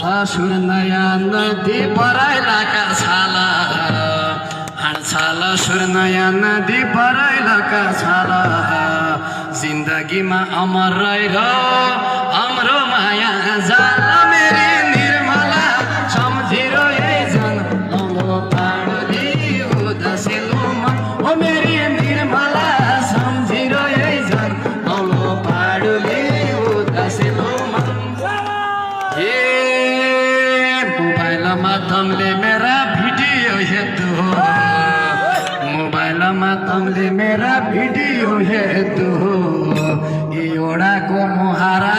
सुर नयाँ नदी बराइलाका छाला छाला सुर नयाँ नदी बराइलाका छाला जिन्दगीमा अमर रहेर हाम्रो माया जाला मेरी निर्मला सम्झिरो जन औलो पाडोली उदासेलो मन ओ मेरी निर्मला सम्झिरो जन औलो पाडोली उदासेलो मन मोबाइलमा तमले मेरा भिडियो हेर्दो मोबाइलमा तमले मेरा भिडियो हेर्दो एउटाको मुहारा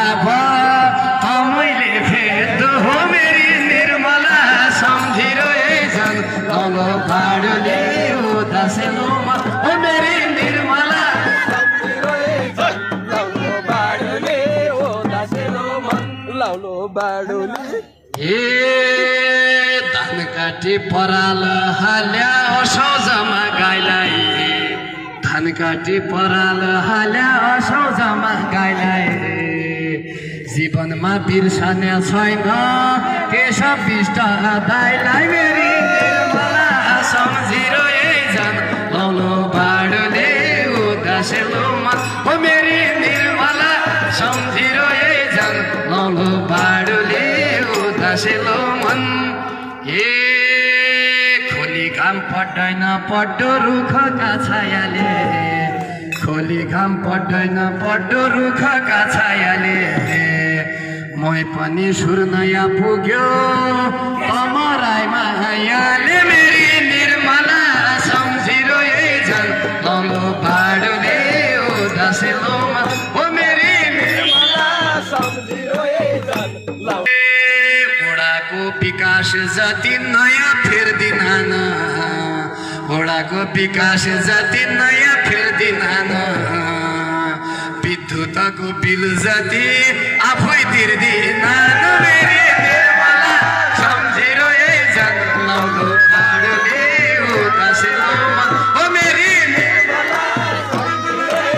तमैले फेर्दो हो मेरी निर्मला सम्झिरो झन तलो भाडोले उदासेलो मन हो मेरी निर्मला सम्झिरो झन तलो भाडोले उदासेलो मन लाउलो भाडोले धान काटी पराल हाल्या असौजमा गाईलाई धान काटी पराल हाल्या असौजमा गाईलाई जीवनमा बिर्सने छैन केशव विष्ट दाइलाई मेरी निर्मला सम्झिरो झन लौलो बाडोले उदासेलो मन हो मेरी निर्मला सम्झिरो झन लौलो बाडोले उदासेलो मन खोली घाम पड्दैन पड्डो रुखका छायाले खोली घाम पड्दैन पड्डो रुखका छायाले मै पनि सुर नयाँ पुग्यो अमराइमा मायाले मेरी निर्मला सम्झिरो झन तलो बाडोले उदासेलो मन हो मेरी निर्मला सम्झिरो झन घोडाको विकास जति नयाँ फेर्दिन घोडाको विकास जति नयाँ फेर्दिन विद्युतको बिल जति आफै तिर्दिन मेरी